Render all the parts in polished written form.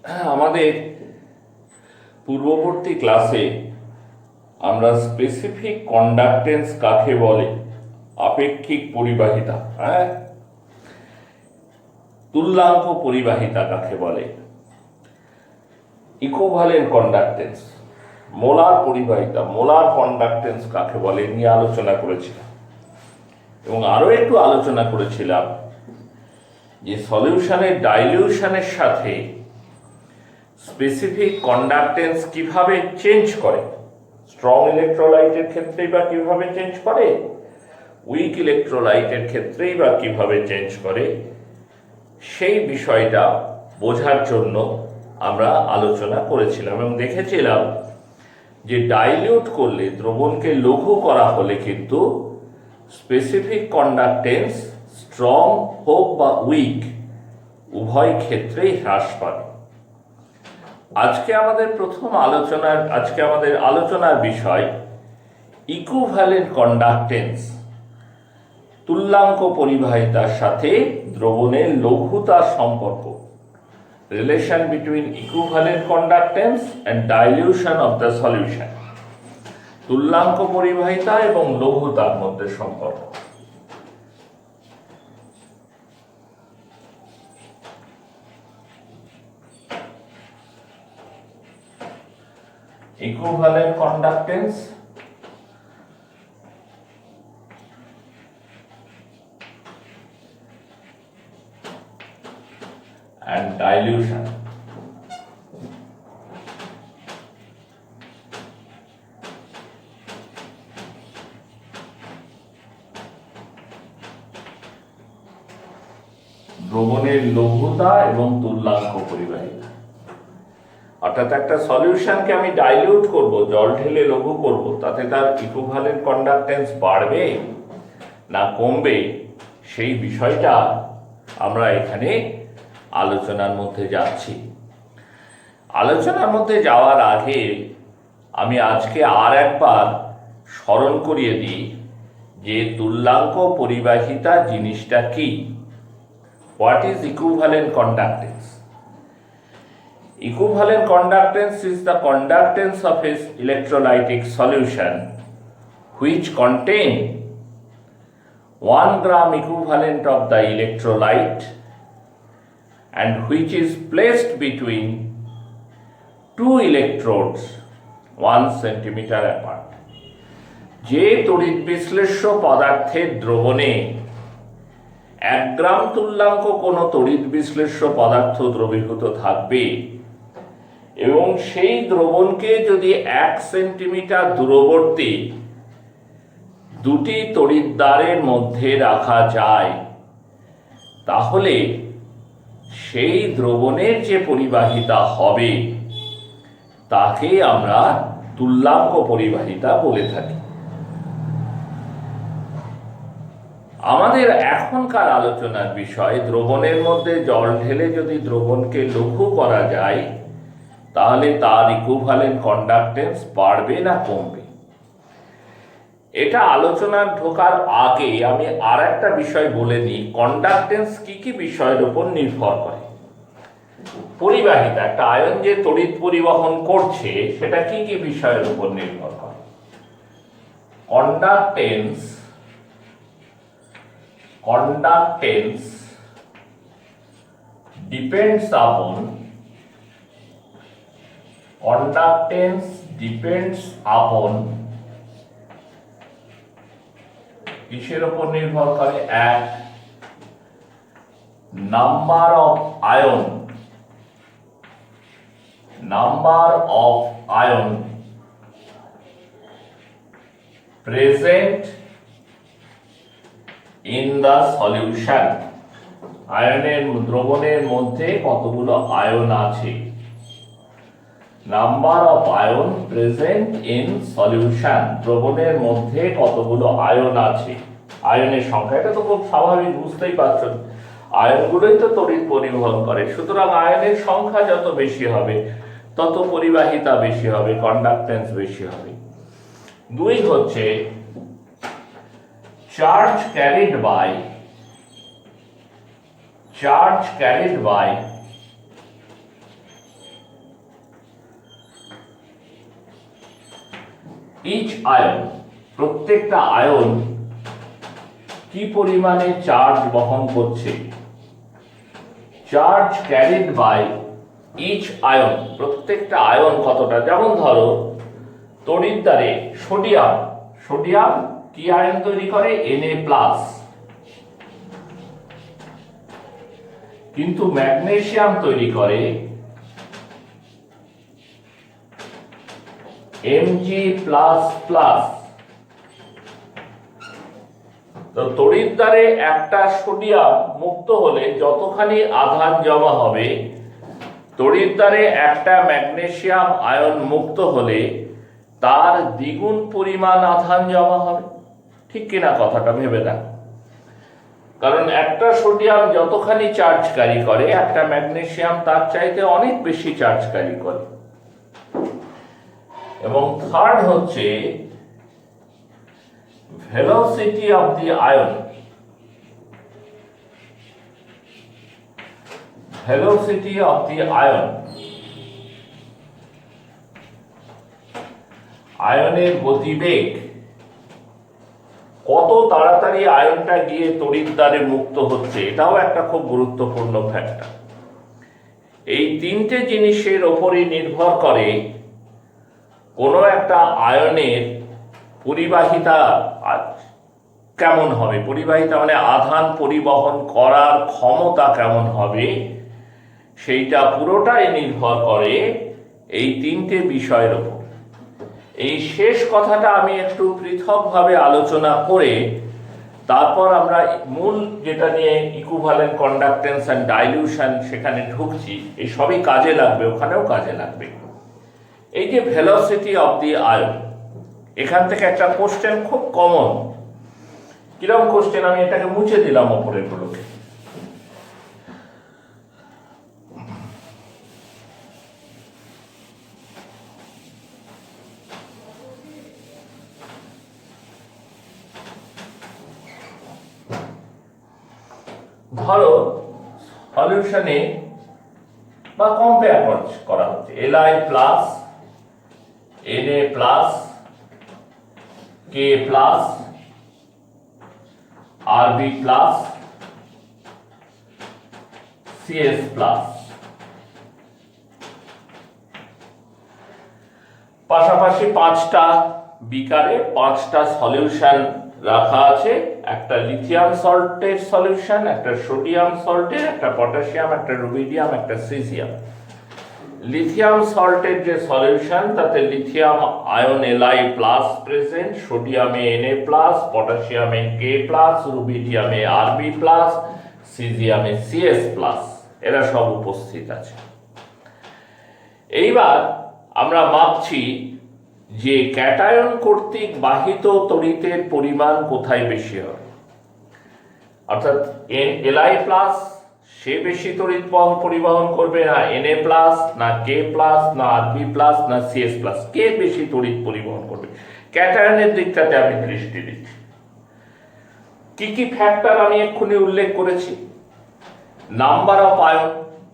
আমাদের পূর্ববর্তী ক্লাসে আমরা স্পেসিফিক কন্ডাক্টেন্স কাকে বলে, আপেক্ষিক পরিবাহিতা, তুল্যাঙ্ক পরিবাহিতা কাকে বলে, ইকুইভ্যালেন্ট কন্ডাক্টেন্স, মোলার পরিবাহিতা, মোলার কন্ডাক্টেন্স কাকে বলে নিয়ে আলোচনা করেছিলাম। এবং আরো একটু আলোচনা করেছিলাম যে সলিউশনের ডাইলিউশনের সাথে স্পেসিফিক কন্ডাক্টেন্স কিভাবে চেঞ্জ করে, স্ট্রং ইলেকট্রোলাইটের ক্ষেত্রেই বা কিভাবে চেঞ্জ করে, উইক ইলেকট্রোলাইটের ক্ষেত্রেই বা কিভাবে চেঞ্জ করে, সেই বিষয়টা বোঝার জন্য আমরা আলোচনা করেছিলাম এবং দেখেছিলাম যে ডাইলিউট করলে, দ্রবণকে লঘু করা হলে কিন্তু স্পেসিফিক কন্ডাক্টেন্স স্ট্রং হোক বা উইক উভয় ক্ষেত্রেই হ্রাস পাবে। আজকে আমাদের আলোচনার বিষয় ইকুইভ্যালেন্ট কন্ডাক্টেন্স, তুল্যাঙ্ক পরিবাহিতার সাথে দ্রবণের লঘুতার সম্পর্ক, relation between equivalent conductance and dilution of the solution, তুল্যাঙ্ক পরিবাহিতা এবং লঘুতার মধ্যে সম্পর্ক। Equivalent conductance and dilution. দ্রবণের লঘুতা এবং তুল্যাঙ্ক পরিবাহিতা, অর্থাৎ একটা সলিউশনকে আমি ডাইলিউট করব, জল ঢেলে লঘু করব, তাতে তার ইকুইভ্যালেন্ট কন্ডাক্টেন্স বাড়বে না কমবে, সেই বিষয়টা আমরা এখানে আলোচনার মধ্যে যাচ্ছি। আলোচনার মধ্যে যাওয়ার আগে আমি আজকে আর একবার স্মরণ করিয়ে দিই যে তুল্যাঙ্ক পরিবাহিতা জিনিসটা কি। What is equivalent conductance? Equivalent conductance is the conductance of an electrolytic solution which contain 1 gram equivalent of the electrolyte and which is placed between two electrodes 1 centimeter apart. যে তড়িৎ বিশ্লেষ্য পদার্থের দ্রবণে 1 গ্রাম তুল্যাঙ্ক কোনো তড়িৎ বিশ্লেষ্য পদার্থ দ্রবীভূত থাকবে এবং সেই দ্রবণকে যদি 1 সেন্টিমিটার দূরবর্তী দুটি তড়িৎদ্বারের মধ্যে রাখা যায়, তাহলে সেই দ্রবণের যে পরিবাহিতা হবে তাকে আমরা তুল্যাঙ্ক পরিবাহিতা বলে থাকি। আমাদের এখনকার আলোচনার বিষয়, দ্রবণের মধ্যে জল ঢেলে যদি দ্রবণকে লঘু করা যায় তাহলে তার ইকুইভ্যালেন্ট কন্ডাক্টেন্স বাড়বে না কমবে। এটা আলোচনার ঢোকার আগে আমি আর একটা বিষয় বলে নিই, কন্ডাক্টেন্স কি কি বিষয়ের উপর নির্ভর করে। পরিবাহিতা, একটা আয়ন যে তড়িৎ পরিবহন করছে সেটা কি কি বিষয়ের উপর নির্ভর করে। কন্ডাক্টেন্স ডিপেন্ডস আপন কিসের উপর নির্ভর করে? এক, number of ion present in the solution, দ্রবণের মধ্যে কতগুলো আয়ন আছে। Number of ion present in solution, দ্রবণের মধ্যে কতগুলো আয়ন আছে। আয়নের সংখ্যা, এটা তো খুব স্বাভাবিক, বুঝতেই পারছেন, আয়নগুলোই তো তড়িৎ পরিবহন করে। সুতরাং আয়নের সংখ্যা যত বেশি হবে তত পরিবাহিতা বেশি হবে, কন্ডাক্টেন্স বেশি হবে। দুই হচ্ছে charge carried by each ion, প্রত্যেকটা আয়ন কি পরিমাণে চার্জ বহন করছে, charge carried by each ion, প্রত্যেকটা আয়ন কতটা। যেমন ধরো তড়িৎদ্বারে সোডিয়াম, সোডিয়াম কি আয়ন তৈরি করে, Na+, কিন্তু ম্যাগনেসিয়াম তৈরি করে Mg++। তো তড়িৎদ্বারে একটা সোডিয়াম মুক্ত হলে যতখানি আধান জমা হবে, তড়িৎদ্বারে একটা ম্যাগনেসিয়াম আয়ন মুক্ত হলে তার দ্বিগুণ পরিমাণ আধান জমা হবে। ঠিক কিনা কথাটা ভেবে দেখ। কারণ একটা সোডিয়াম যতখানি চার্জ ক্যারি করে, একটা ম্যাগনেসিয়াম তার চাইতে অনেক বেশি চার্জ ক্যারি করে। এবং থার্ড হচ্ছে velocity of the ion, velocity of the ion, আয়নের গতিবেগ, কত তাড়াতাড়ি আয়নটা গিয়ে তড়িৎদ্বারে মুক্ত হচ্ছে, এটাও একটা খুব গুরুত্বপূর্ণ ফ্যাক্টর। এই তিনটে জিনিসের ওপরই নির্ভর করে কোনো একটা আয়নের পরিবাহিতা কেমন হবে, পরিবাহিতা মানে আধান পরিবহন করার ক্ষমতা কেমন হবে, সেইটা পুরোটাই নির্ভর করে এই তিনটে বিষয়ের উপর। এই শেষ কথাটা আমি একটু পৃথকভাবে আলোচনা করে তারপর আমরা মূল যেটা নিয়ে ইকুইভ্যালেন্ট কন্ডাক্টেন্স অ্যান্ড ডাইলিউশন সেখানে ঢুকছি, এই সবই কাজে লাগবে, ওখানেও কাজে লাগবে। এই যে ভেলোসিটি অফ দি আয়ন, এখান থেকে একটা কোশ্চেন খুব কমন। কিরকম কোশ্চেন, আমি এটাকে মুছে দিলাম ওপরের গুলোকে। ধরো সলিউশনে বা কম্পেয়ার করা হচ্ছে Li+, Na+, K+, Rb+, Cs+। পাশাপাশি 5টা বিকারে 5টা সলিউশন রাখা আছে, একটা লিথিয়াম সল্টের সলিউশন, একটা সোডিয়াম সল্টের, একটা পটাশিয়াম, একটা রুবিডিয়াম, একটা সিজিয়াম। লিথিয়াম সল্টের যে সলিউশন তাতে লিথিয়াম আয়ন Li+ প্রেজেন্ট, সোডিয়ামে Na+, পটাশিয়ামে K+, রুবিডিয়ামে Rb+, সিজিয়ামে Cs+, এরা সব উপস্থিত আছে। এইবার আমরা মাপছি যে ক্যাটায়ন কর্তৃক বাহিত তড়িতের পরিমাণ কোথায় বেশি হবে, অর্থাৎ Li+, সে বেশি তড়িৎ পরিবহন করবে না Na+, না K+, না Rb+, না Cs+, কে বেশি তড়িৎ পরিবহন করবে, ক্যাটায়নের দিকটাতে আমি দৃষ্টি দিচ্ছি। কি কি ফ্যাক্টর আমি এক্ষুনি উল্লেখ করেছি, নাম্বার অফ আয়ন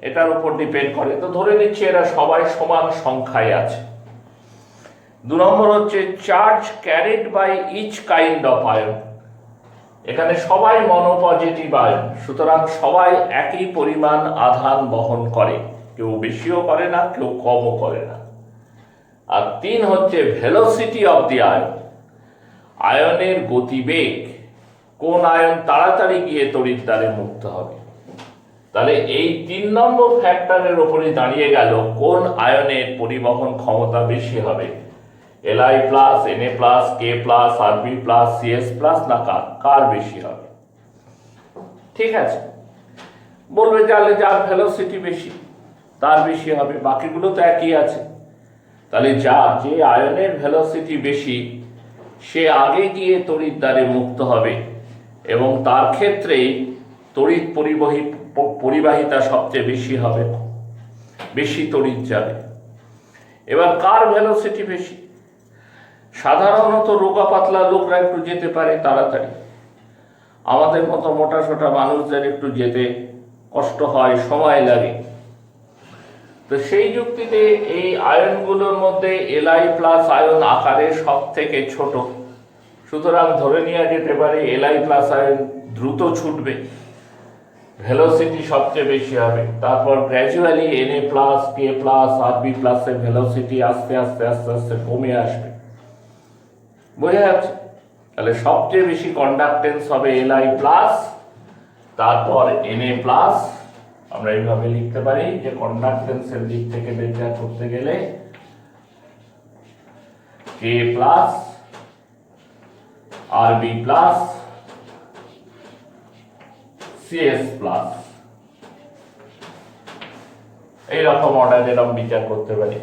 এটার উপর ডিপেন্ড করে। তো ধরে নিচ্ছি এরা সবাই সমান সংখ্যায় আছে। 2 নম্বর হচ্ছে charge carried by each kind of ion, এখানে সবাই মনোপজিটিভ আয়ন, সুতরাং সবাই একই পরিমাণ আধান বহন করে, কেউ বেশিও করে না, কেউ কমও করে না। আর 3 হচ্ছে ভেলোসিটি অফ দি আয়ন, আয়নের গতিবেগ, কোন আয়ন তাড়াতাড়ি গিয়ে তড়িৎদ্বারে মুক্ত হবে। তাহলে এই 3 নম্বর ফ্যাক্টরের উপরে দাঁড়িয়ে গেল কোন আয়নের পরিবহন ক্ষমতা বেশি হবে, Li+, Na+, K+, Rb+, Cs+, না কার বেশি হবে। ঠিক আছে, বলবে যাহলে যার ভেলোসিটি বেশি তার বেশি হবে, বাকিগুলো তো একই আছে। তাহলে যে আয়নের ভেলোসিটি বেশি সে আগে গিয়ে তড়িৎদ্বারে মুক্ত হবে এবং তার ক্ষেত্রে তড়িৎ পরিবাহিতা সবচেয়ে বেশি হবে, বেশি তড়িৎ যাবে। এবার কার ভেলোসিটি বেশি, সাধারণত রোগা পাতলা লোকরা একটু যেতে পারে তাড়াতাড়ি, আমাদের মতো মোটা সোটা মানুষদের একটু যেতে কষ্ট হয়, সময় লাগে। তো সেই যুক্তিতে এই আয়নগুলোর মধ্যে Li প্লাস আয়ন আকারে সব থেকে ছোট, সুতরাং ধরে নেওয়া যেতে পারে Li প্লাস আয়ন দ্রুত ছুটবে, ভেলোসিটি সবচেয়ে বেশি হবে। তারপর gradually Na plus K plus Rb প্লাসের ভেলোসিটি আস্তে আস্তে আস্তে আস্তে কমে আসবে। বোঝা যাচ্ছে? তাহলে সবচেয়ে বেশি কন্ডাক্টেন্স হবে Li প্লাস, তারপর Na প্লাস। আমরা এইভাবে লিখতে পারি যে কন্ডাক্টেন্সের দিক থেকে বিচার করতে গেলে K plus Rb plus CS plus, এইরকম অর্ডার এরকম বিচার করতে পারি।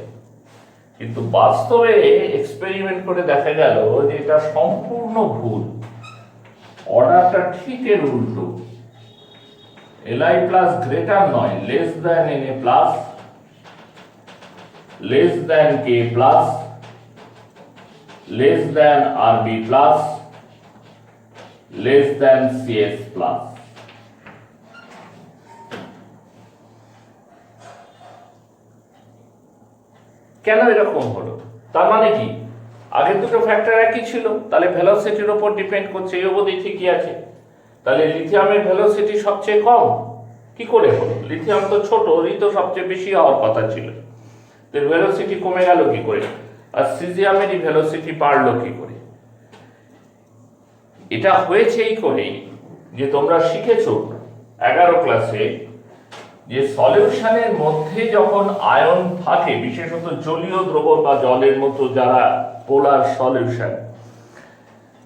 কিন্তু বাস্তবে এক্সপেরিমেন্ট করে দেখা গেল যে এটা সম্পূর্ণ ভুল, অর্ডারটা ঠিক এর উল্টো। Li প্লাস গ্রেটার নয়, less than Na plus, less than K plus, less than Rb plus, less than CS plus. কেন এরকম হলো? তার মানে কি আগের দুটো ফ্যাক্টর একই ছিল, তাহলে ভেলোসিটির উপর ডিপেন্ড করছে, এই অবধি ঠিকই আছে। তাহলে লিথিয়ামের ভেলোসিটি সবচেয়ে কম কি করে হলো? লিথিয়াম তো ছোট, ওরই তো সবচেয়ে বেশি হওয়ার কথা ছিল, তো ভেলোসিটি কমে গেল কি করে? আর সিজিয়ামেরই ভেলোসিটি বাড়লো কি করে? এটা হয়েছে এই করেই যে তোমরা শিখেছো 11 ক্লাসে যে সলিউশনের মধ্যে যখন আয়ন থাকে, বিশেষত জলীয় দ্রবণ বা জলের মতো যারা পোলার সলিউশন,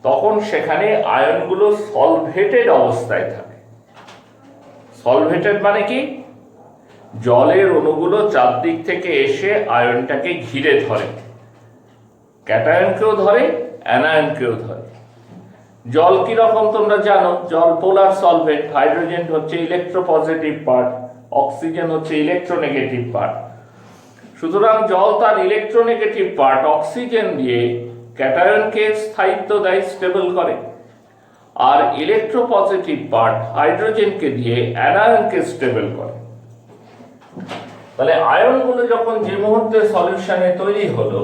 তখন সেখানে আয়নগুলো সলভেটেড অবস্থায় থাকে। সলভেটেড মানে কি? জলের অণুগুলো চারদিক থেকে এসে আয়নটাকে ঘিরে ধরে, ক্যাটায়নকেও ধরে, অ্যানায়নকেও ধরে। জল কি রকম তোমরা জানো, জল পোলার সলভেন্ট, হাইড্রোজেন হচ্ছে ইলেকট্রোপজিটিভ পার্ট, অক্সিজেন হচ্ছে ইলেকট্রোনেগেটিভ পার্ট। সুতরাং জল তার ইলেকট্রোনেগেটিভ পার্ট অক্সিজেন দিয়ে ক্যাটায়নকে স্থায়িত্ব দেয়, স্টেবল করে, আর ইলেকট্রোপজিটিভ পার্ট হাইড্রোজেনকে দিয়ে অ্যানায়নকে স্টেবল করে। তাহলে আয়নগুলো যখন যে মুহূর্তে সলিউশনে তৈরি হলো,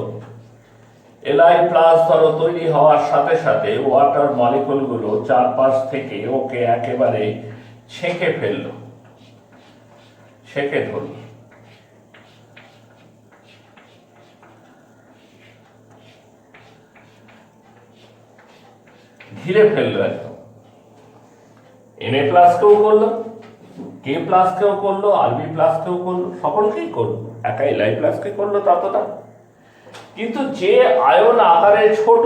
Li প্লাস ধরো তৈরি হওয়ার সাথে সাথে ওয়াটার মলিকুলগুলো চারপাশ থেকে ওকে একেবারে ছেঁকে ফেললো, ছেঁকে ধরল। ঘিরে ফেললো একদম। Na প্লাস কেও করলো, K প্লাস কেও করলো, Rb প্লাস কেও করলো, সকলকেই করলো, একা Li প্লাস কে করলো তা তো না। কিন্তু যে আয়ন আকারে ছোট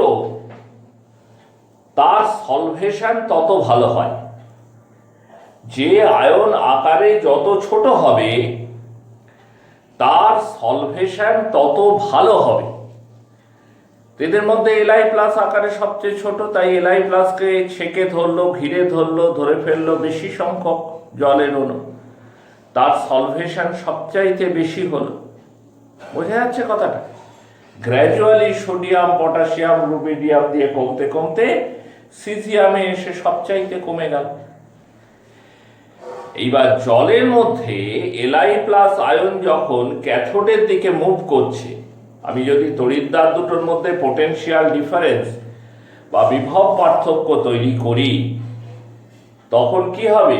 তার সলভেশন তত ভালো হয়। যে আয়ন আকারে যত ছোট হবে তার সলভেশন তত ভালো হবে। এদের মধ্যে Li প্লাস আকারে সবচেয়ে ছোট, তাই Li প্লাসকে ছেঁকে ধরলো, ঘিরে ধরলো, ধরে ফেললো বেশি সংখ্যক জলের অণু, তার সলভেশন সবচাইতে বেশি হলো। বোঝা যাচ্ছে কথাটা? গ্র্যাজুয়ালি সোডিয়াম, পটাশিয়াম, রুবিডিয়াম দিয়ে কমতে কমতে সিজিয়ামে এসে সবচাইতে কমে গেল। এইবার জলের মধ্যে Li প্লাস আয়ন যখন ক্যাথোডের দিকে মুভ করছে, আমি যদি তড়িৎদ্বার দুটোর মধ্যে পোটেনশিয়াল ডিফারেন্স বা বিভব পার্থক্য তৈরি করি, তখন কি হবে?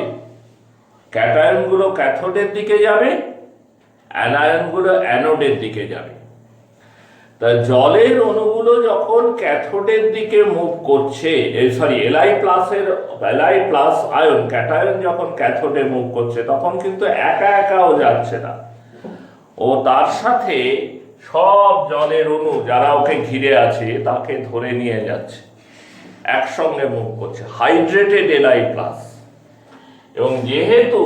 ক্যাটায়নগুলো ক্যাথোডের দিকে যাবে, অ্যানায়নগুলো অ্যানোডের দিকে যাবে। তা জলের অণুগুলো যখন ক্যাথোডের দিকে মুভ করছে, Li প্লাস আয়ন ক্যাটায়ন যখন ক্যাথোডে মুভ করছে, তখন কিন্তু একা একাও যাচ্ছে না, ও তার সাথে সব জলের অণু যারা ওকে ঘিরে আছে তাকে ধরে নিয়ে যাচ্ছে, একসঙ্গে মুভ করছে, হাইড্রেটেড Li প্লাস। এবং যেহেতু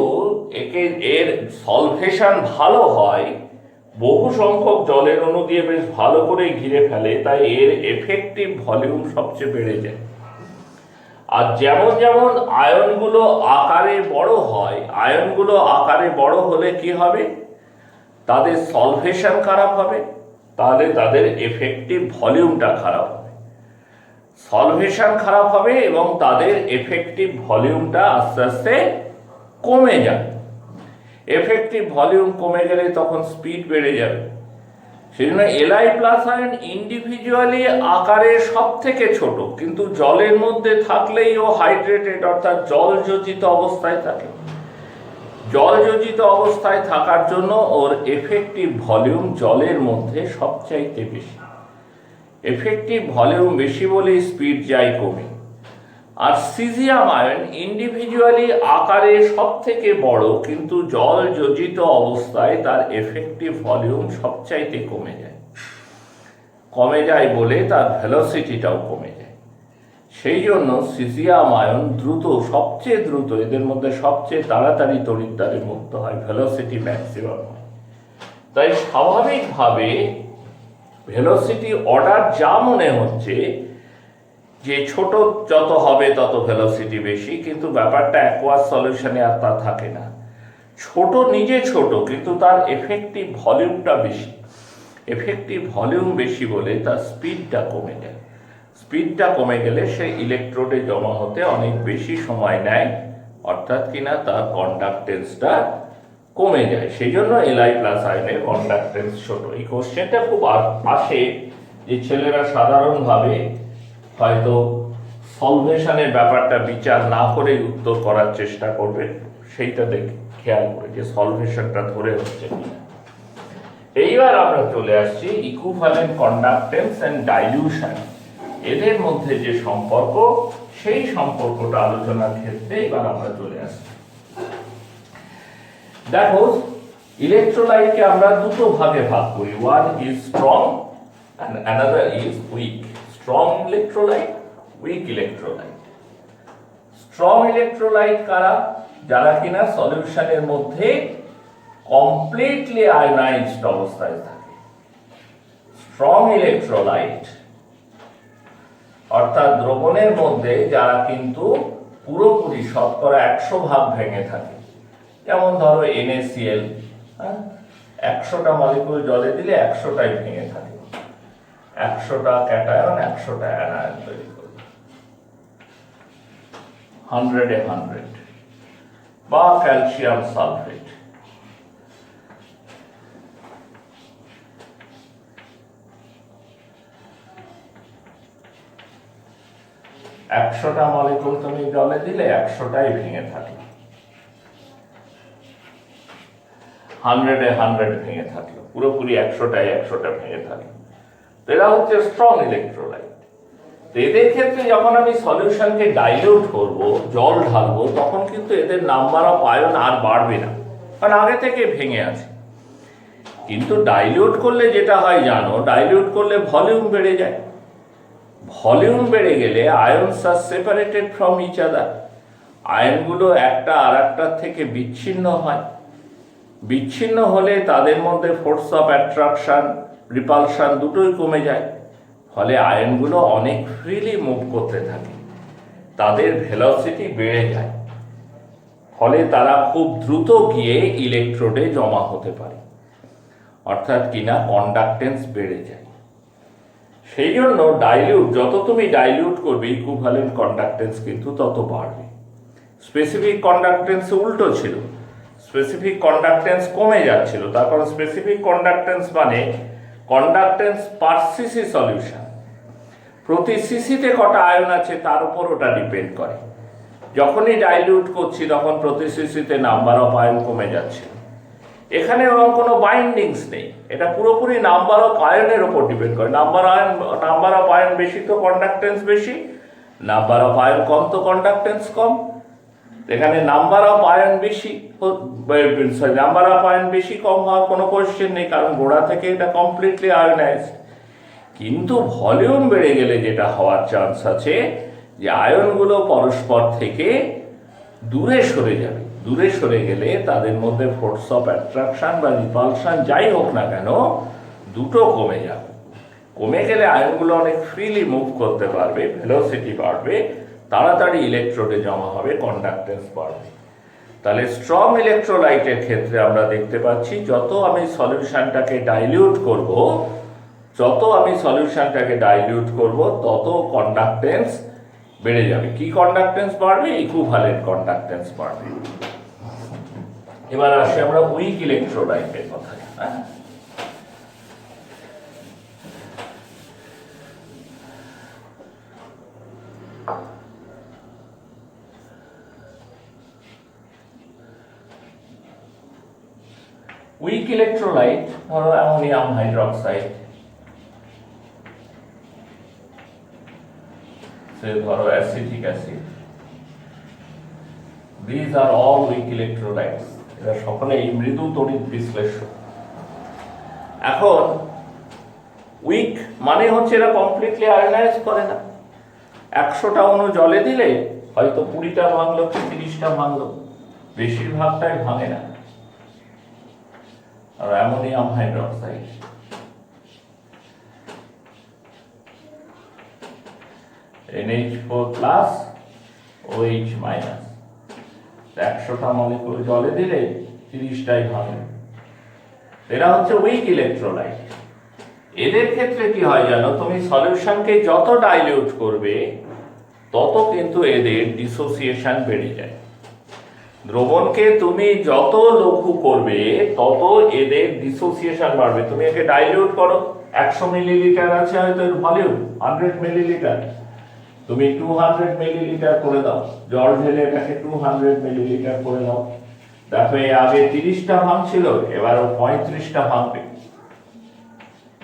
এর সলভেশন ভালো হয়, বহু সংখ্যক জলের অণু দিয়ে বেশ ভালো করে ঘিরে ফেলে, তাই এর এফেক্টিভ ভলিউম সবচেয়ে বেড়ে যায়। আর যেমন যেমন আয়নগুলো আকারে বড় হয়, আয়নগুলো আকারে বড় হলে কি হবে? তাদের সলভেশন খারাপ হবে, তাহলে তাদের এফেক্টিভ ভলিউমটা খারাপ হবে। সলভেশন খারাপ হবে এবং তাদের এফেক্টিভ ভলিউমটা আস্তে আস্তে কমে যাবে। এফেক্টিভ ভলিউম কমে গেলে তখন স্পিড বেড়ে যাবে। সেই জন্য Li প্লাস আয়ন ইন্ডিভিজুয়ালি আকারে সব থেকে ছোট, কিন্তু জলের মধ্যে থাকলেই ও হাইড্রেটেড অর্থাৎ জল যোজিত অবস্থায় থাকে। জল যোজিত অবস্থায় থাকার জন্য ওর এফেক্টিভ ভলিউম জলের মধ্যে সবচাইতে বেশি। এফেক্টিভ ভলিউম বেশি বলেই স্পিড যায় কমে। আর সিজিয়াম আয়ন ইন্ডিভিজুয়ালি আকারে সব থেকে বড়, কিন্তু জল যোজিত অবস্থায় তার এফেক্টিভ ভলিউম সবচাইতে কমে যায় বলে তার ভেলোসিটিটাও কমে যায়। সেই জন্য সিজিয়াম আয়ন দ্রুত, সবচেয়ে দ্রুত, এদের মধ্যে সবচেয়ে তাড়াতাড়ি তড়িৎদ্বারে মুক্ত হয়, ভেলোসিটি ম্যাক্সিমাম হয়। তাই স্বাভাবিকভাবে ভেলোসিটি অর্ডার যা মনে হচ্ছে যে ছোট যত হবে তত ভেলোসিটি বেশি, কিন্তু ব্যাপারটা অ্যাকোয়াস সলিউশনে আর তা থাকে না। ছোট নিজে ছোট, কিন্তু তার এফেক্টিভ ভলিউমটা বেশি। এফেক্টিভ ভলিউম বেশি বলে তার স্পিডটা কমে যায়। স্পিডটা কমে গেলে সে ইলেকট্রোডে জমা হতে অনেক বেশি সময় নেয়, অর্থাৎ কিনা তার কন্ডাক্টেন্সটা কমে যায়। সেই জন্য Li প্লাস আয়নের কন্ডাক্টেন্স ছোট। এই কোশ্চেনটা খুব আসে যে ছেলেরা সাধারণভাবে হয়তো সলভেশনের ব্যাপারটা বিচার না করে উত্তর করার চেষ্টা করবে, সেইটা দেখে খেয়াল করে যে সলভেশনটা ধরে হচ্ছে কিনা। এইবার আমরা চলে আসছি ইকুইভ্যালেন্ট কন্ডাক্টেন্স এন্ড ডাইলিউশন, এদের মধ্যে যে সম্পর্ক, সেই সম্পর্কটা আলোচনার ক্ষেত্রে এবার আমরা চলে আসছি। দেখো, ইলেকট্রোলাইটকে আমরা দুটো ভাগে ভাগ করি, one is strong and another is weak. Strong electrolyte, weak electrolyte. Strong electrolyte কারা? যারা কিনা সলিউশনের মধ্যে কমপ্লিটলি আয়নাইজড অবস্থায় থাকে। স্ট্রং ইলেকট্রোলাইট অর্থাৎ দ্রবণের মধ্যে যারা কিন্তু পুরোপুরি শতকরা 100 ভাগ ভেঙে থাকে। যেমন ধরো NaCl, 100টা মলিকিউল জলে দিলে 100টাই ভেঙে থাকে, 100টা ক্যাটায়ন 100টা অ্যানায়ন তৈরি করবে, 100-এ 100। বা ক্যালসিয়াম সালফেট, একশোটা মলিকিউল তুমি জলে দিলে 100টাই ভেঙে থাকে, 100-এ 100 ভেঙে থাকলো, পুরোপুরি 100টাই 100টা ভেঙে থাকলো। এরা হচ্ছে স্ট্রং ইলেকট্রোলাইট। এদের ক্ষেত্রে যখন আমি সলিউশনকে ডাইলিউট করব, জল ঢালবো, তখন কিন্তু এদের নাম্বার অফ আয়ন আর বাড়বে না, কারণ আগে থেকে ভেঙে আছে। কিন্তু ডাইলিউট করলে যেটা হয় জানো, ডাইলিউট করলে ভলিউম বেড়ে যায়। ভলিউম বেড়ে গেলে ions are separated from each other, আয়নগুলো একটা আর একটার থেকে বিচ্ছিন্ন হয়। বিচ্ছিন্ন হলে তাদের মধ্যে ফোর্স অফ অ্যাট্রাকশন, রিপালশন দুটোই কমে যায়। ফলে আয়নগুলো অনেক ফ্রিলি মুভ করতে থাকে, তাদের ভেলোসিটি বেড়ে যায়। ফলে তারা খুব দ্রুত গিয়ে ইলেকট্রোডে জমা হতে পারে, অর্থাৎ কিনা কন্ডাক্টেন্স বেড়ে যায়। সেই জন্য ডাইলিউট, যত তুমি ডাইলিউট করবে ইকুইভ্যালেন্ট কন্ডাক্টেন্স কিন্তু তত বাড়বে। স্পেসিফিক কন্ডাক্টেন্স উল্টো ছিল, স্পেসিফিক কন্ডাক্টেন্স কমে যাচ্ছিল। তার কারণ স্পেসিফিক কন্ডাক্টেন্স মানে কন্ডাক্টেন্স পার সিসি সলিউশন, প্রতি সিসিতে কটা আয়ন আছে তার উপর ওটা ডিপেন্ড করে। যখনই ডাইলিউট করছি তখন প্রতি সিসিতে নাম্বার অফ আয়ন কমে যাচ্ছে। এখানে ওরকম কোনো বাইন্ডিংস নেই, এটা পুরোপুরি নাম্বার অফ আয়নের উপর ডিপেন্ড করে। নাম্বার অফ আয়ন বেশি তো কন্ডাক্টেন্স বেশি, নাম্বার অফ আয়ন কম তো কন্ডাক্টেন্স কম। এখানে নাম্বার অফ আয়ন বেশি কম হওয়ার কোনো কোয়েশ্চেন নেই, কারণ গোড়া থেকে এটা কমপ্লিটলি আয়নাইজড। কিন্তু ভলিউম বেড়ে গেলে যেটা হওয়ার চান্স আছে যে আয়নগুলো পরস্পর থেকে দূরে সরে যাবে। দূরে সরে গেলে তাদের মধ্যে ফোর্স অফ অ্যাট্রাকশন বা রিপালশন যাই হোক না কেন, দুটো কমে যাবে। কমে গেলে আয়নগুলো অনেক ফ্রিলি মুভ করতে পারবে, ভেলোসিটি বাড়বে, তাড়াতাড়ি ইলেকট্রোডে জমা হবে, কন্ডাক্টেন্স বাড়বে। তাহলে স্ট্রং ইলেকট্রোলাইটের ক্ষেত্রে আমরা দেখতে পাচ্ছি যত আমি সলিউশনটাকে ডাইলিউট করব তত কন্ডাক্টেন্স বেড়ে যাবে। কি কন্ডাক্টেন্স বাড়বে? ইকুইভ্যালেন্ট কন্ডাক্টেন্স বাড়বে। এবার আসি আমরা উইক ইলেকট্রোলাইটের কথায়। হ্যাঁ, উইক ইলেকট্রোলাইট ধরো অ্যামোনিয়াম হাইড্রোক্সাইড, ধরো acetic acid, these are all weak electrolytes, এরা সকলেই মৃদু তড়িৎ বিশ্লেষ্য। এখন উইক মানে হচ্ছে এরা কমপ্লিটলি আয়নাইজ করে না। 100টা অণু জলে দিলে হয়তো 20টা ভাঙলো কি 30টা ভাঙলো, বেশিরভাগটাই ভাঙে না। আর অ্যামোনিয়াম হাইড্রোক্সাইড, NH4+ OH-, 100টা মলিকুল জলে দিলে 30টাই ভাঙে। এরা হচ্ছে উইক ইলেকট্রোলাইট। এদের ক্ষেত্রে কি হয় জানো, তুমি সলিউশনকে যত ডাইলিউট করবে তত কিন্তু এদের ডিসোসিয়েশন বেড়ে যায়। দ্রবণকে তুমি যত লঘু করবে তত এদের ডিসোসিয়েশন বাড়বে। তুমি একে ডাইলিউট করো, 100 মিলিলিটার আছে হয়তো এর ভলিউম 100 মিলিলিটার, তুমি 200 মিলিলিটার করে দাও, জল ঢেলে এটাকে 200 মিলিলিটার করে দাও। দেখো আগে 30টা ভাঙছিল, এবারও 35টা ভাঙবে।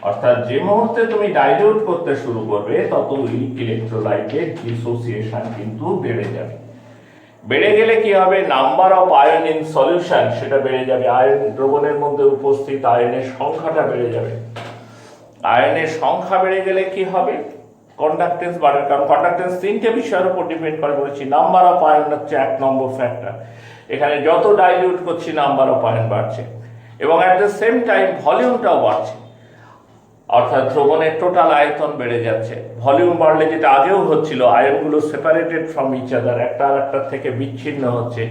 অর্থাৎ যে মুহূর্তে তুমি ডাইলিউট করতে শুরু করবে তত উইক ইলেকট্রোলাইটের ডিসোসিয়েশন কিন্তু বেড়ে যাবে। বেড়ে গেলে কি হবে, number of ion in solution সেটা বেড়ে যাবে। আয়ন দ্রবণের মধ্যে উপস্থিত আয়নের সংখ্যাটা বেড়ে যাবে। আয়নের সংখ্যা বেড়ে গেলে কি হবে, কন্ডাক্টেন্স বাড়বে। কারণ কন্ডাক্টেন্স 3টে বিষয়ের উপর ডিপেন্ড করে বলেছি। নাম্বার অফ আয়ন হচ্ছে 1 নম্বর ফ্যাক্টর। এখানে যত ডাইলিউট করছি নাম্বার অফ আয়ন বাড়ছে এবং অ্যাট দ্য সেম টাইম ভলিউমটাও বাড়ছে। অর্থাৎ দ্রবণের টোটাল আয়তন বেড়ে যাচ্ছে। ভলিউম বাড়লে যেটা আগেও হচ্ছিল, আয়নগুলো সেপারেটেড ফ্রম ইচ আদার, একটা আর একটার থেকে বিচ্ছিন্ন হচ্ছে।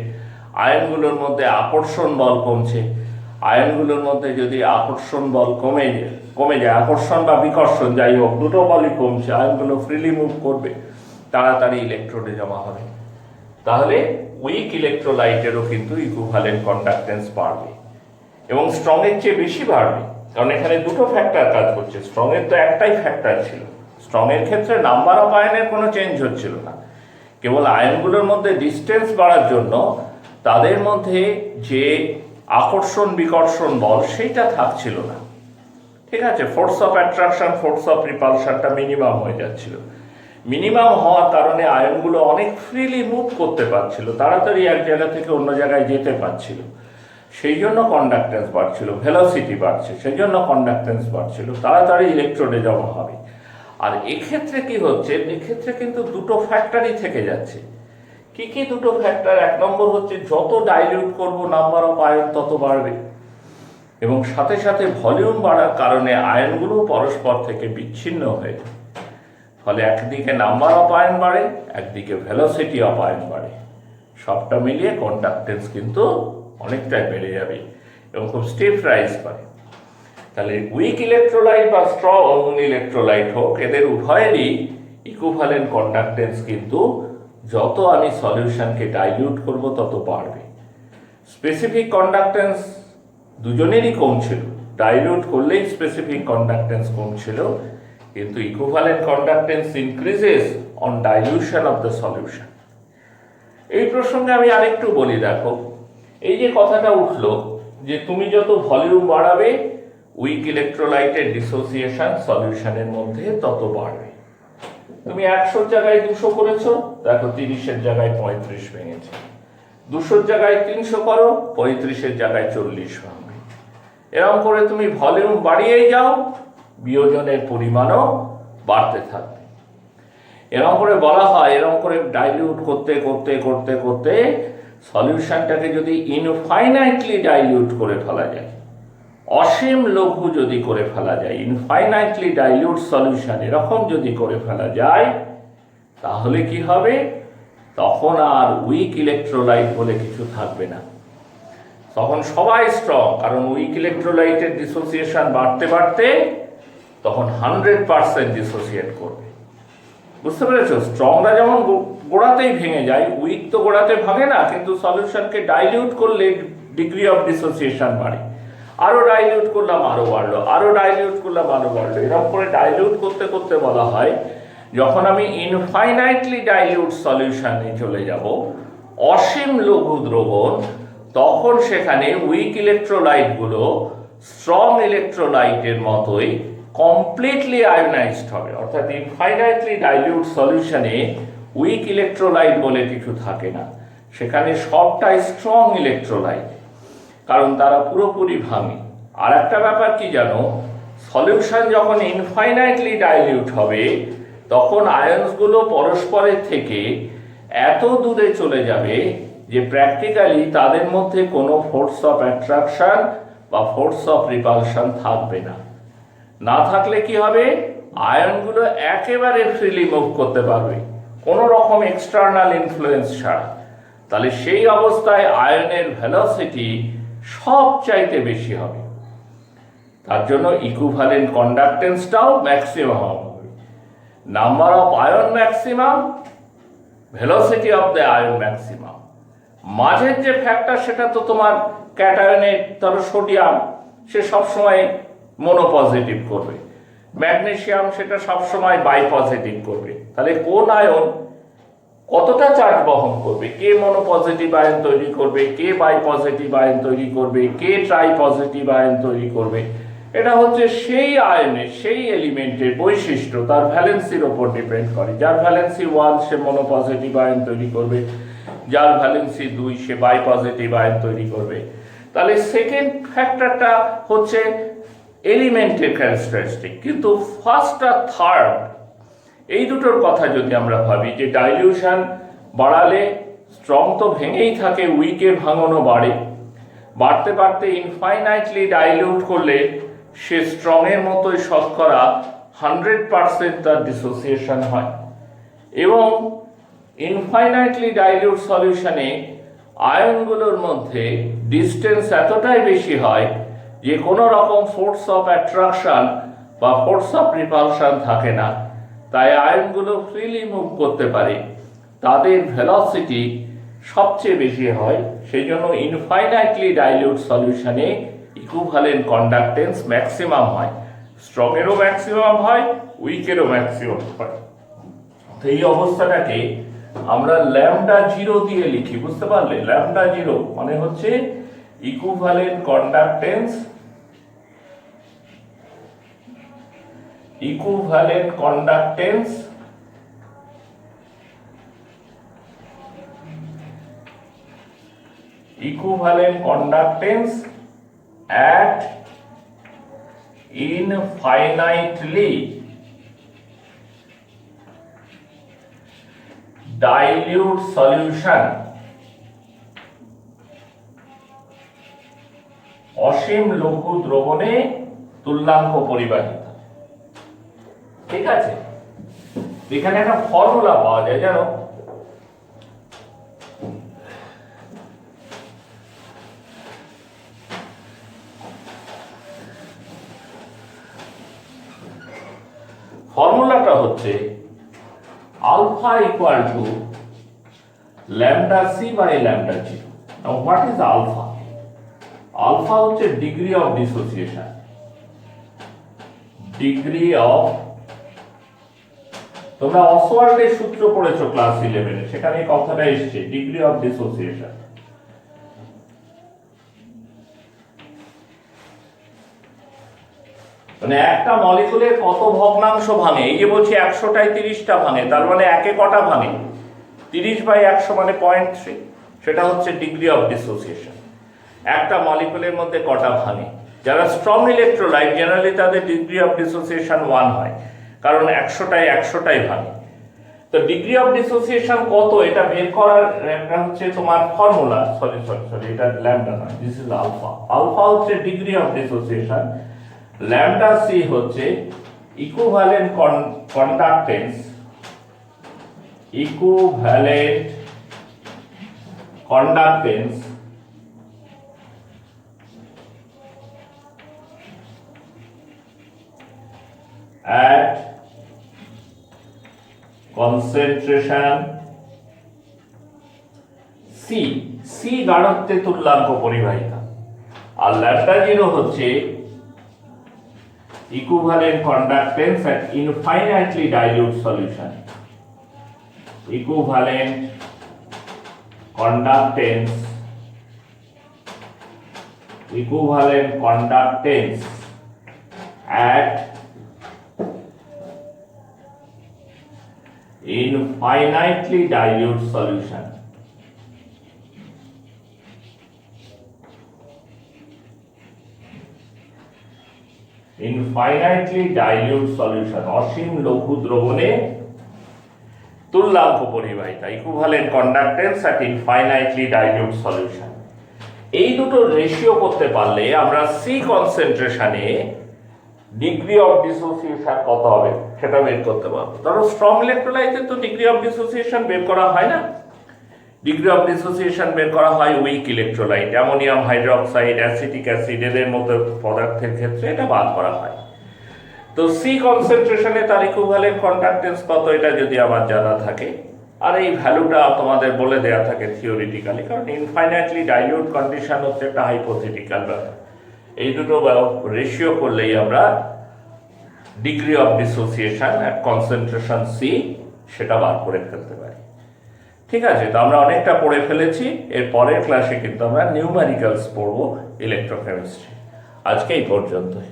আয়নগুলোর মধ্যে আকর্ষণ বল কমছে। আয়নগুলোর মধ্যে যদি আকর্ষণ বল কমে যায়, আকর্ষণ বা বিকর্ষণ যাই হোক, দুটো বলই কমছে, আয়নগুলো ফ্রিলি মুভ করবে, তাড়াতাড়ি ইলেকট্রোডে জমা হবে। তাহলে উইক ইলেকট্রোলাইটেরও কিন্তু ইকুইভ্যালেন্ট কন্ডাক্টেন্স বাড়বে এবং স্ট্রং এর চেয়ে বেশি বাড়বে। কারণ এখানে দুটো ফ্যাক্টর কাজ করছে, স্ট্রং এর তো একটাই ফ্যাক্টর ছিল। স্ট্রং এর ক্ষেত্রে নাম্বার অফ আয়নের কোনো চেঞ্জ হচ্ছিল না, কেবল আয়নগুলোর মধ্যে ডিস্টেন্স বাড়ার জন্য তাদের মধ্যে যে আকর্ষণ বিকর্ষণ বল সেইটা থাকছিল না। ঠিক আছে, force of attraction, force of রিপালশনটা মিনিমাম হয়ে যাচ্ছিল। মিনিমাম হওয়ার কারণে আয়নগুলো অনেক ফ্রিলি মুভ করতে পারছিল, তাড়াতাড়ি এক জায়গা থেকে অন্য জায়গায় যেতে পারছিল। সেই জন্য কন্ডাক্টেন্স বাড়ছিল, ভেলোসিটি বাড়ছে, সেই জন্য কন্ডাক্টেন্স বাড়ছিল, তাড়াতাড়ি ইলেকট্রোডে জমা হবে। আর এক্ষেত্রে কি হচ্ছে, এক্ষেত্রে কিন্তু দুটো ফ্যাক্টরই থেকে যাচ্ছে। কি কি দুটো ফ্যাক্টর? 1 নম্বর হচ্ছে যত ডাইলিউট করব নাম্বার অফ আয়ন তত বাড়বে এবং সাথে সাথে ভলিউম বাড়ার কারণে আয়নগুলো পরস্পর থেকে বিচ্ছিন্ন হয়ে যায়। ফলে একদিকে নাম্বার অফ আয়ন বাড়ে, একদিকে ভেলোসিটি অফ আয়ন বাড়ে। সবটা মিলিয়ে কন্ডাক্টেন্স কিন্তু অনেকটাই বেড়ে যাবে এবং খুব স্টিফ রাইজ করে। তাহলে উইক ইলেকট্রোলাইট বা স্ট্রং ইলেকট্রোলাইট হোক, এদের উভয়েরই ইকুইভ্যালেন্ট কন্ডাক্টেন্স কিন্তু যত আমি সলিউশনকে ডাইলিউট করব তত বাড়বে। স্পেসিফিক কন্ডাক্টেন্স দুজনেরই কম ছিল, ডাইলিউট করলেই স্পেসিফিক কন্ডাক্টেন্স কম ছিল, কিন্তু equivalent conductance increases on dilution of the solution. এই প্রসঙ্গে আমি আরেকটু বলি, দেখো এই যে কথাটা উঠলো যে তুমি যত ভলিউম বাড়াবে উইক ইলেকট্রোলাইটের ডিসোসিয়েশন সলিউশনের মধ্যে তত বাড়বে। তুমি 100 জায়গায় 200 করেছো, দেখো 30-এর জায়গায় 35 ভেঙেছে। 200-র জায়গায় 300 করো, 35-এর জায়গায় 40 ভাঙবে। এরকম করে তুমি ভলিউম বাড়িয়েই যাও, বিয়োজনের পরিমাণও বাড়তে থাকবে। এরকম করে বলা হয়, এরকম করে ডাইলিউট করতে করতে করতে করতে সলিউশনটাকে যদি ইনফাইনাইটলি ডাইলিউট করে ফেলা যায়, অসীম লঘু যদি করে ফেলা যায়, ইনফাইনাইটলি ডাইলিউট সলিউশন এরকম যদি করে ফেলা যায়, তাহলে কি হবে, তখন আর উইক ইলেকট্রোলাইট বলে কিছু থাকবে না। তখন সবাই স্ট্রং, কারণ উইক ইলেকট্রোলাইটের ডিসোসিয়েশন বাড়তে বাড়তে তখন 100% ডিসোসিয়েট করবে। বুঝতে পেরেছো? স্ট্রংরা যেমন গোড়াতেই ভেঙে যায়, উইক তো গোড়াতে ভাঙে না, কিন্তু সলিউশনকে ডাইলিউট করলে ডিগ্রি অফ ডিসোসিয়েশন বাড়ে। আরো ডাইলিউট করলাম আরো বাড়লো, আরো ডাইলিউট করলাম আরো বাড়লো, এরকম করে ডাইলিউট করতে করতে বলা হয় যখন আমি ইনফাইনাইটলি ডাইলিউট সলিউশনে চলে যাব, অসীম লঘু দ্রবণ, তখন সেখানে উইক ইলেকট্রোলাইটগুলো স্ট্রং ইলেকট্রোলাইটের মতোই কমপ্লিটলি আয়োনাইজড হবে। অর্থাৎ ইনফাইনাইটলি ডাইলিউট সলিউশনে উইক ইলেকট্রোলাইট বলে কিছু থাকে না, সেখানে সবটাই স্ট্রং ইলেকট্রোলাইট, কারণ তারা পুরোপুরি ভাঙে। আর একটা ব্যাপার কি জানো, সলিউশন যখন ইনফাইনাইটলি ডাইলিউট হবে তখন আয়ন্সগুলো পরস্পরের থেকে এত দূরে চলে যাবে যে প্র্যাকটিক্যালি তাদের মধ্যে কোনো ফোর্স অফ অ্যাট্রাকশন বা ফোর্স অফ রিপালশন থাকবে না। না থাকলে কি হবে, আয়নগুলো একেবারে ফ্রিলি মুভ করতে পারবে কোনো রকম এক্সটার্নাল ইনফ্লুয়েন্স ছাড়া। তাহলে সেই অবস্থায় আয়নের ভেলোসিটি সবচাইতে বেশি হবে, তার জন্য ইকুইভ্যালেন্ট কন্ডাক্টেন্সটাও ম্যাক্সিমাম হবে। Number of ion maximum, velocity of the ion maximum. মাঝের যে ফ্যাক্টর সেটা তো তোমার ক্যাটায়নের, ধরো সোডিয়াম সে সবসময় মনোপজিটিভ করবে, ম্যাগনেসিয়াম সেটা সবসময় বাই পজিটিভ করবে। তাহলে কোন আয়ন কতটা চার্জ বহন করবে, কে মনোপজিটিভ আয়ন তৈরি করবে, কে বাই পজিটিভ আয়ন তৈরি করবে, কে ট্রাই পজিটিভ আয়ন তৈরি করবে, এটা হচ্ছে সেই আয়নের, সেই এলিমেন্টের বৈশিষ্ট্য, তার ভ্যালেন্সির ওপর ডিপেন্ড করে। যার ভ্যালেন্সি 1 সে মনোপজিটিভ আয়ন তৈরি করবে, যার ভ্যালেন্সি 2 সে বাই পজিটিভ আয়ন তৈরি করবে। তাহলে সেকেন্ড ফ্যাক্টরটা হচ্ছে এলিমেন্টের ক্যারেক্টারিস্টিক। কিন্তু ফার্স্ট আর থার্ড এই দুটোর কথা যদি আমরা ভাবি, যে ডাইলিউশন বাড়ালে স্ট্রং তো ভেঙেই থাকে, উইকের ভাঙনও বাড়ে, বাড়তে বাড়তে ইনফাইনাইটলি ডাইলিউট করলে সে স্ট্রংয়ের মতোই শতকরা 100% তার ডিসোসিয়েশন হয়। এবং ইনফাইনাইটলি ডাইলিউট সলিউশনে আয়নগুলোর মধ্যে ডিস্টেন্স এতটাই বেশি হয় যে কোনো রকম ফোর্স অফ অ্যাট্রাকশন বা ফোর্স অফ রিপালশন থাকে না, তাই আয়নগুলো ফ্রিলি মুভ করতে পারে, তাদের ভেলোসিটি সবচেয়ে বেশি হয়। সেই জন্য ইনফাইনাইটলি ডাইলিউট সলিউশনে ইকুইভ্যালেন্ট কন্ডাক্টেন্স ম্যাক্সিমাম হয়, স্ট্রংয়েরও ম্যাক্সিমাম হয়, উইকেরও ম্যাক্সিমাম হয়। তো এই অবস্থাটাকে আমরা ল্যামডা জিরো দিয়ে লিখি, বুঝতে পারলে? ল্যামডা জিরো মানে হচ্ছে equivalent conductance, equivalent conductance at infinitely dilute solution, অসীম লঘু দ্রবণে তুল্যাঙ্ক পরিবাহিতা। ঠিক আছে, এখানে একটা ফর্মুলা পাওয়া যায় জানো, ফর্মুলাটা হচ্ছে alpha equal to lambda C by lambda zero. Now what is alpha? Alpha হচ্ছে degree of dissociation, degree of, তোমরা অসওয়াল্ডের সূত্র পড়েছো ক্লাস 11-এ, সেখানে এই কথাটা এসেছে, ডিগ্রি অফ ডিসোসিয়েশন। মানে একটা মলিকুলের কত ভগ্নাংশ ভাঙে, এই যে বলছি 100টায় 30টা ভাঙে, তার মানে একে কটা ভাঙে? 30/100 মানে 0.3, সেটা হচ্ছে ডিগ্রি অফ ডিসোসিয়েশন। একটা মলিকুলের মধ্যে কটা ভাঙে। যারা স্ট্রং ইলেকট্রোলাইট জেনারেলি তাদের ডিগ্রি অফ ডিসোসিয়েশন 1 হয়, কারণ 100টায় ভাঙে। তো ডিগ্রি অফ ডিসোসিয়েশন কত এটা বের করার একটা হচ্ছে তোমার ফর্মুলা, সরি এটা ল্যামডা নয়, দিস ইজ আলফা। আলফা হচ্ছে degree of dissociation, lambda C হচ্ছে equivalent conductance, equivalent conductance at concentration C. C C গাঢ়ত্বে তুল্যাঙ্ক পরিবাহিতা, আর ল্যাম্ডা জিরো হচ্ছে equivalent conductance at infinitely dilute solution. Equivalent conductance at infinitely dilute solution. Infinitely dilute solution, অসীম লঘু দ্রবণে তুল্যাঙ্ক পরিবাহিতা, equivalent conductance at infinitely dilute solution. এই দুটো রেশিও করতে পারলে আমরা সি কনসেন্ট্রেশনে ডিগ্রি অফ ডিসোসিয়েশন কত হবে সেটা বের করতে পারবো। ধরো স্ট্রং ইলেকট্রোলাইটে তো ডিগ্রি অফ ডিসোসিয়েশন বের করা হয় না, ডিগ্রি অফ ডিসোসিয়েশন বের করা হয় weak electrolyte, ammonium hydroxide, acetic acid, এদের মতো পদার্থের ক্ষেত্রে এটা বাদ করা হয়। তো সি কনসেন্ট্রেশনে তার ইকুইভ্যালেন্ট কন্ডাক্টেন্স কত এটা যদি আমার জানা থাকে, আর এই ভ্যালুটা তোমাদের বলে দেয়া থাকে থিওরিটিক্যালি, কারণ ইনফাইনাইটলি ডাইলিউট কন্ডিশন হচ্ছে একটা হাইপোথেটিক্যাল ব্যাপার। এই দুটো রেশিও করলেই আমরা degree of dissociation at concentration C সেটা বার করে ফেলতে পারি। ঠিক আছে, তো আমরা অনেকটা পড়ে ফেলেছি। এর পরের ক্লাসে কিন্তু আমরা নিউমেরিক্যালস পড়বো ইলেকট্রোকেমিস্ট্রি। আজকে এই পর্যন্তই।